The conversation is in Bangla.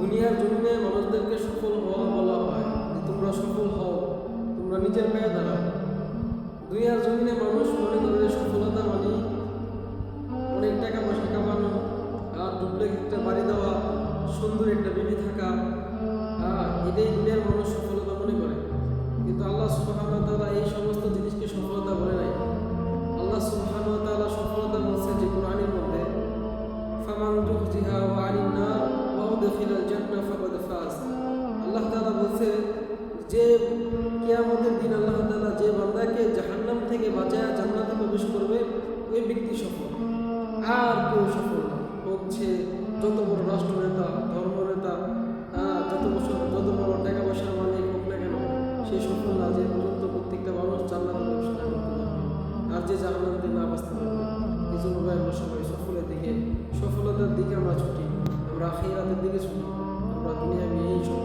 দুনিয়ার জমিনে মানুষদেরকে সফল হওয়া বলা হয় যে তোমরা সফল হও, তোমরা নিজের পায়ে দাঁড়াও। দুনিয়ার জমিনে মানুষ মনে করে যে সফলতা মানে অনেক টাকা পয়সা কামানো, আর ডুপ্লেক্স একটা বাড়ি দেওয়া, সুন্দর একটা বিবি থাকা, এটাই দুনিয়ার মানুষ সফলতা মনে করে। কিন্তু আল্লাহ সুবহানাহু ওয়া তাআলা এই সমস্ত জিনিসকে সফলতা বলে নাই। আল্লাহ সুবহানাহু ওয়া তাআলা সফলতা বলছে যে কোরআনের মধ্যে, ফামান যুহজিহা ওয়া আনিন নার ওয়া উদখিলাল জান্নাহ ফাকাদ ফাজ। আল্লাহ তাআলা বলছে যে কিয়ামতের দিন আল্লাহ তাআলা যে বান্দাকে জাহান্নাম থেকে বাঁচায়া জান্নাতে প্রবেশ করবে ওই ব্যক্তি সফল, আর কেউ সফল না। হচ্ছে যত বড় রাষ্ট্রনেতা, ধর্মনেতা, যত বড় টাকা পয়সার মালিক হোক না কেন, সে সফল না যে পর্যন্ত প্রত্যেকটা মানুষ জান্নাতে প্রবেশ না করতে পারবে, আর যে জান্নাতে না বাঁচতে পারবে। এই জন্য আমরা সবাই সফলতার দিকে আমরা ছুটি, আমরা আখিরাতের দিকে ছুটি। আমরা দুনিয়াবি এই সব